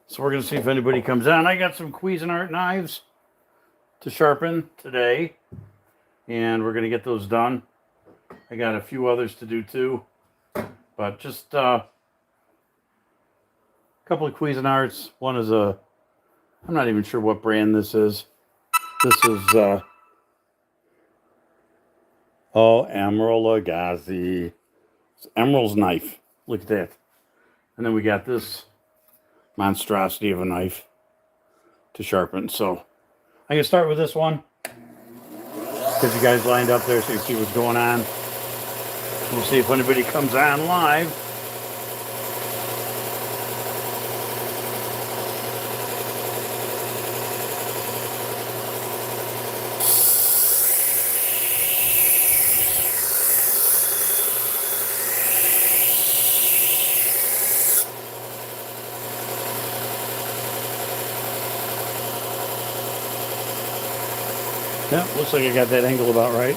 So we're going to see if anybody comes on. I got some Cuisinart knives to sharpen today, and we're going to get those done. I got a few others to do too, but just a couple of Cuisinarts. One is I'm not even sure what brand this is. This is Emerald Lagasse. It's Emerald's knife. Look at that. And then we got this monstrosity of a knife to sharpen. So I'm going to start with this one. Get you guys lined up there so you see what's going on. We'll see if anybody comes on live. Yeah, looks like I got that angle about right.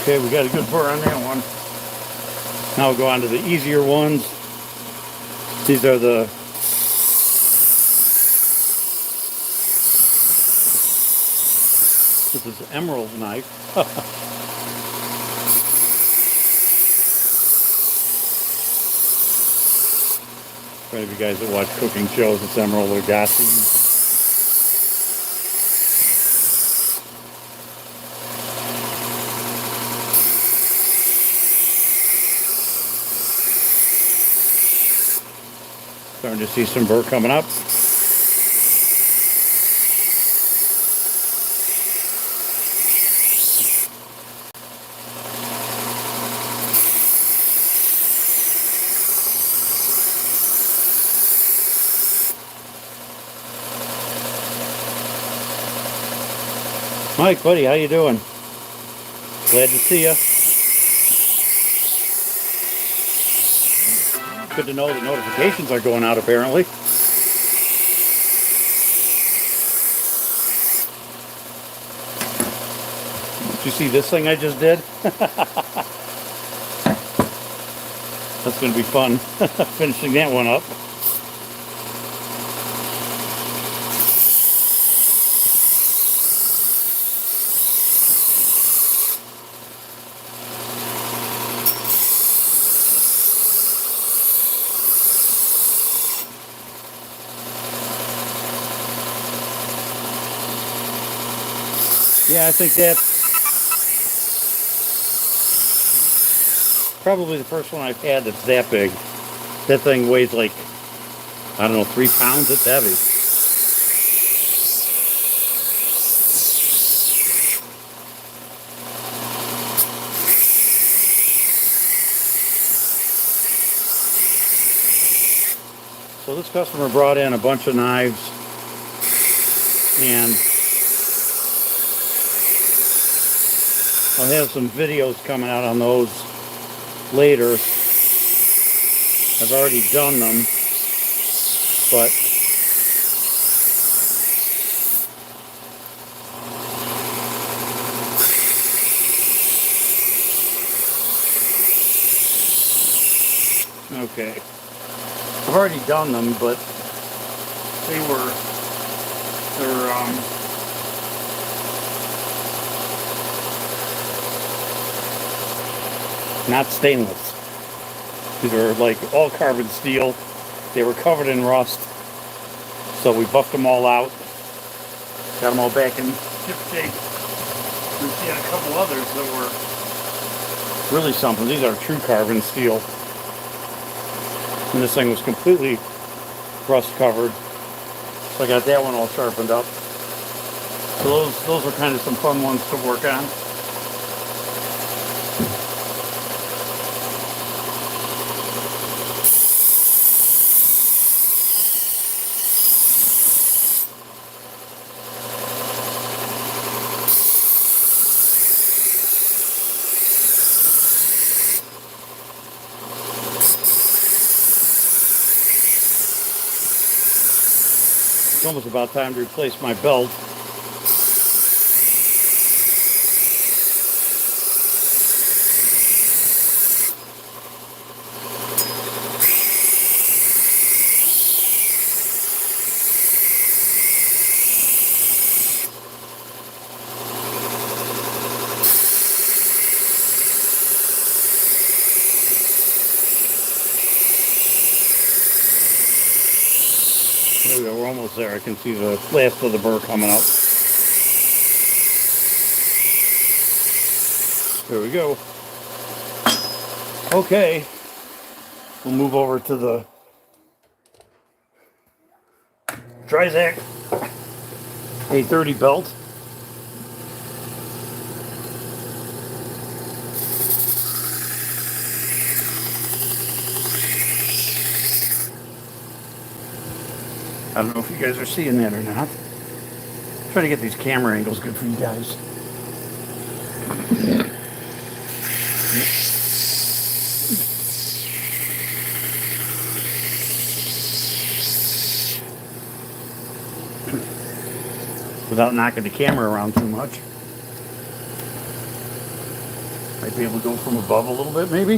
Okay, we got a good burr on that one. Now we'll go on to the easier ones. These are the this is Emerald knife. For any of you guys that watch cooking shows, it's Emerald Lagasse. Starting to see some burr coming up. Mike, buddy, how you doing? Glad to see you. Good to know the notifications are going out, apparently. Did you see this thing I just did? That's going to be fun, finishing that one up. Yeah, I think that's probably the first one I've had that's that big. That thing weighs like, I don't know, 3 pounds. It's heavy. So this customer brought in a bunch of knives, and I'll have some videos coming out on those later. I've already done them, but okay. I've already done them, but they're not stainless. These are like all carbon steel. They were covered in rust, so we buffed them all out, got them all back in ship shape. We had a couple others that were really something. These are true carbon steel, and this thing was completely rust covered. So I got that one all sharpened up. So those were kind of some fun ones to work on. It's almost about time to replace my belt. There we go, we're almost there. I can see the last of the burr coming up. There we go. Okay, we'll move over to the Trizac A30 belt. I don't know if you guys are seeing that or not. Try to get these camera angles good for you guys. Without knocking the camera around too much. Might be able to go from above a little bit, maybe.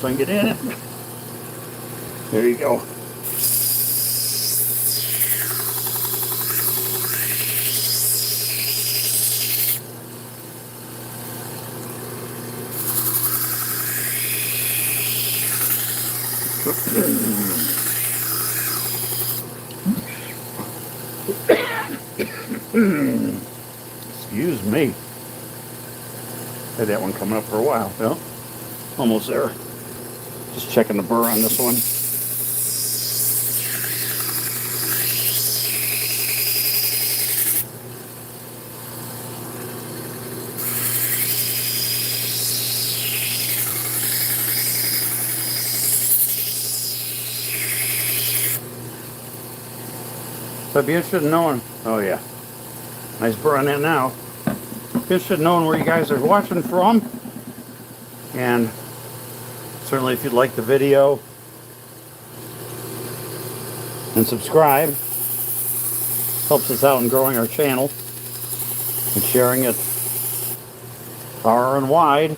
So I can get in it. There you go. Excuse me. Had that one coming up for a while. Well, almost there. Just checking the burr on this one. So I'd be interested in knowing, oh yeah, nice burr on that now. Be interested in knowing where you guys are watching from. And certainly if you'd like the video and subscribe, helps us out in growing our channel and sharing it far and wide.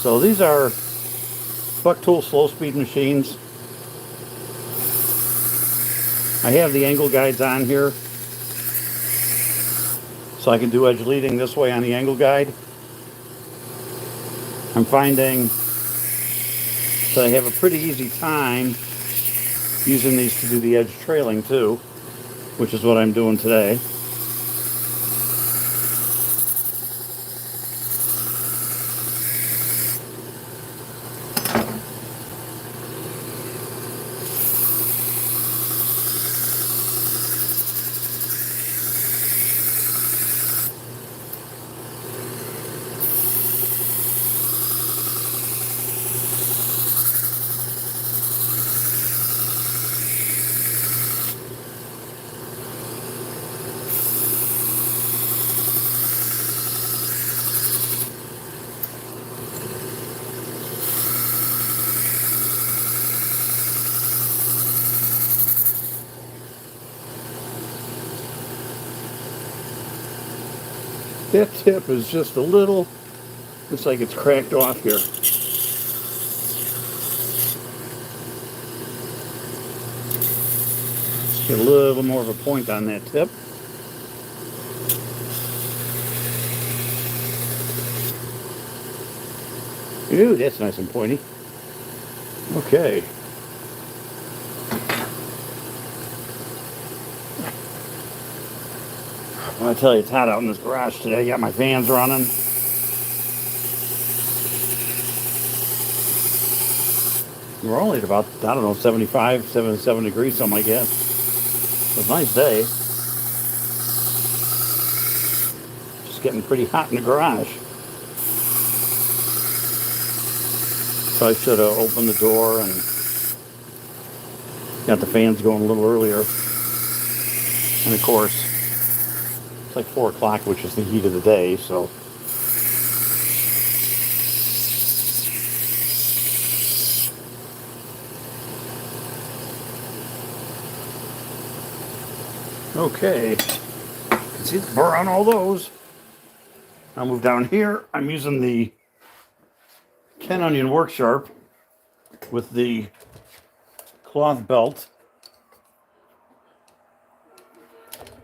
So these are buck tool slow speed machines. I have the angle guides on here, so I can do edge leading this way on the angle guide. I'm finding that I have a pretty easy time using these to do the edge trailing too, which is what I'm doing today. That tip is just a little, looks like it's cracked off here. Get a little more of a point on that tip. Ooh, that's nice and pointy. Okay. Well, I tell you, it's hot out in this garage today. I got my fans running. We're only at about, I don't know, 75, 77 degrees, something like that. It's a nice day. Just getting pretty hot in the garage. So I should have opened the door and got the fans going a little earlier. And of course, it's like 4 o'clock, which is the heat of the day, so. Okay. You can see the burr on all those. I'll move down here. I'm using the 10 onion Worksharp with the cloth belt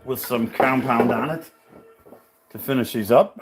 with some compound on it to finish these up.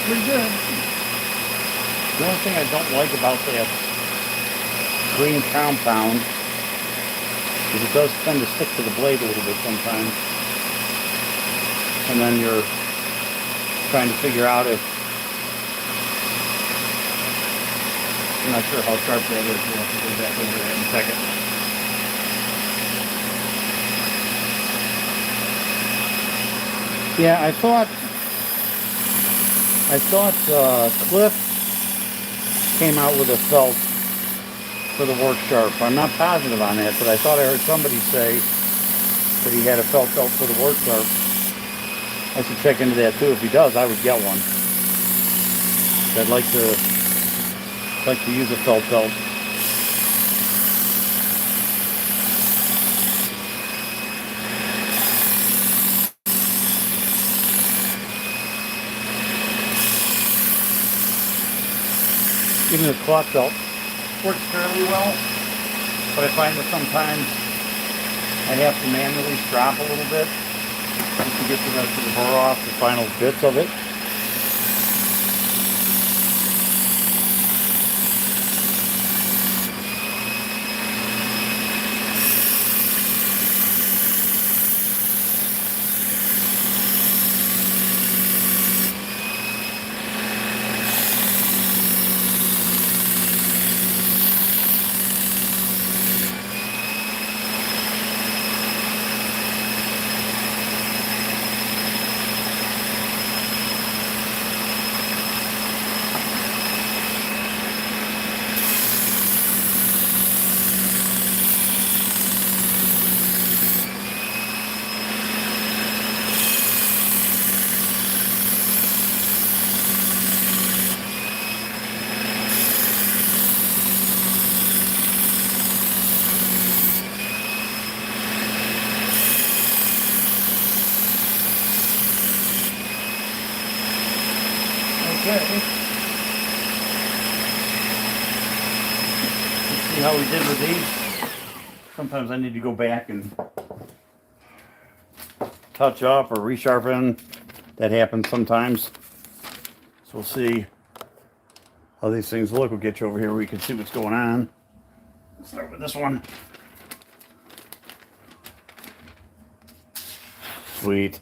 Pretty good. The only thing I don't like about that green compound is it does tend to stick to the blade a little bit sometimes. And then you're trying to figure out if, I'm not sure how sharp that is. We'll have to go back over that in a second. Yeah, I thought Cliff came out with a felt for the Worksharp. I'm not positive on that, but I thought I heard somebody say that he had a felt belt for the Worksharp. I should check into that too. If he does, I would get one. I'd like to use a felt belt. Even the cloth belt works fairly well, but I find that sometimes I have to manually strop a little bit just to get the rest of the burr off, the final bits of it. Okay. Let's see how we did with these. Sometimes I need to go back and touch up or resharpen. That happens sometimes. So we'll see how these things look. We'll get you over here where you can see what's going on. Let's start with this one. Sweet.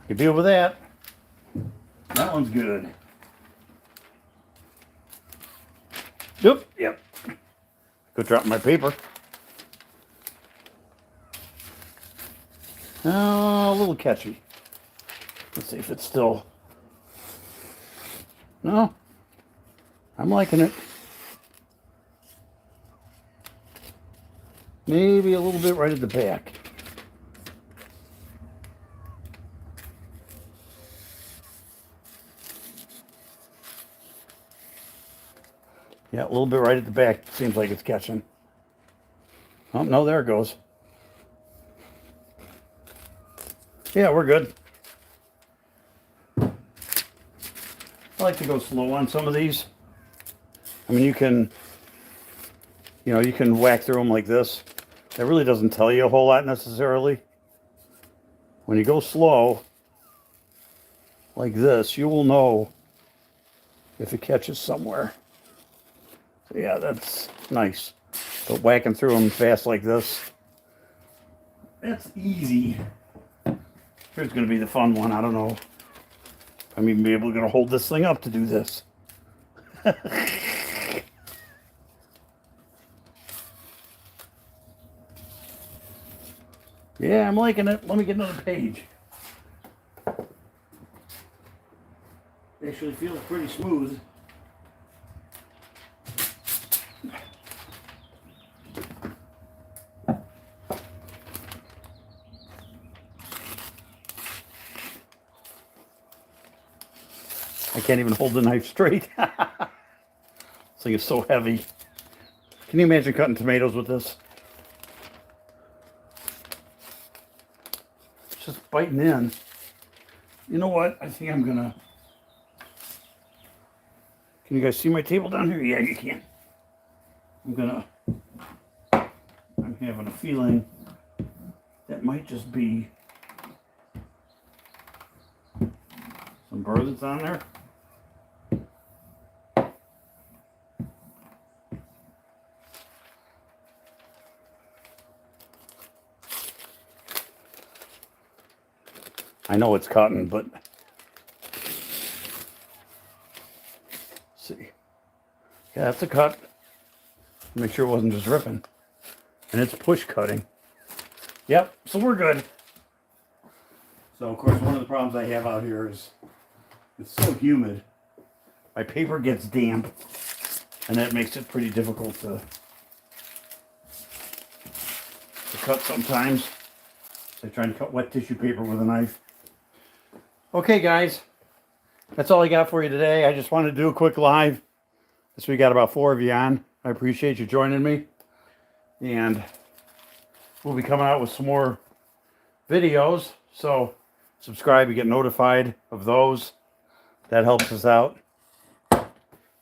You deal with that. That one's good. Yep. Go drop my paper. Oh, a little catchy. Let's see if it's still... No. I'm liking it. Maybe a little bit right at the back. Yeah, a little bit right at the back. Seems like it's catching. Oh, no, there it goes. Yeah, we're good. I like to go slow on some of these. I mean, you can whack through them like this. That really doesn't tell you a whole lot necessarily. When you go slow, like this, you will know if it catches somewhere. So yeah, that's nice. But whacking through them fast like this, that's easy. Here's going to be the fun one. I don't know if I'm even be able to hold this thing up to do this. Yeah, I'm liking it. Let me get another page. Actually feels pretty smooth. I can't even hold the knife straight. This thing is so heavy. Can you imagine cutting tomatoes with this? It's just biting in. You know what? I think I'm gonna... Can you guys see my table down here? Yeah, you can. I'm having a feeling that might just be some burr that's on there. I know it's cotton, but let's see. Yeah, that's a cut. Make sure it wasn't just ripping. And it's push cutting. Yep, so we're good. So, of course, one of the problems I have out here is it's so humid. My paper gets damp, and that makes it pretty difficult to cut sometimes. So I try to cut wet tissue paper with a knife. Okay, guys, that's all I got for you today. I just wanted to do a quick live. So we got about 4 of you on. I appreciate you joining me. And we'll be coming out with some more videos. So subscribe to get notified of those. That helps us out.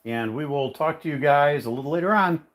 And we will talk to you guys a little later on.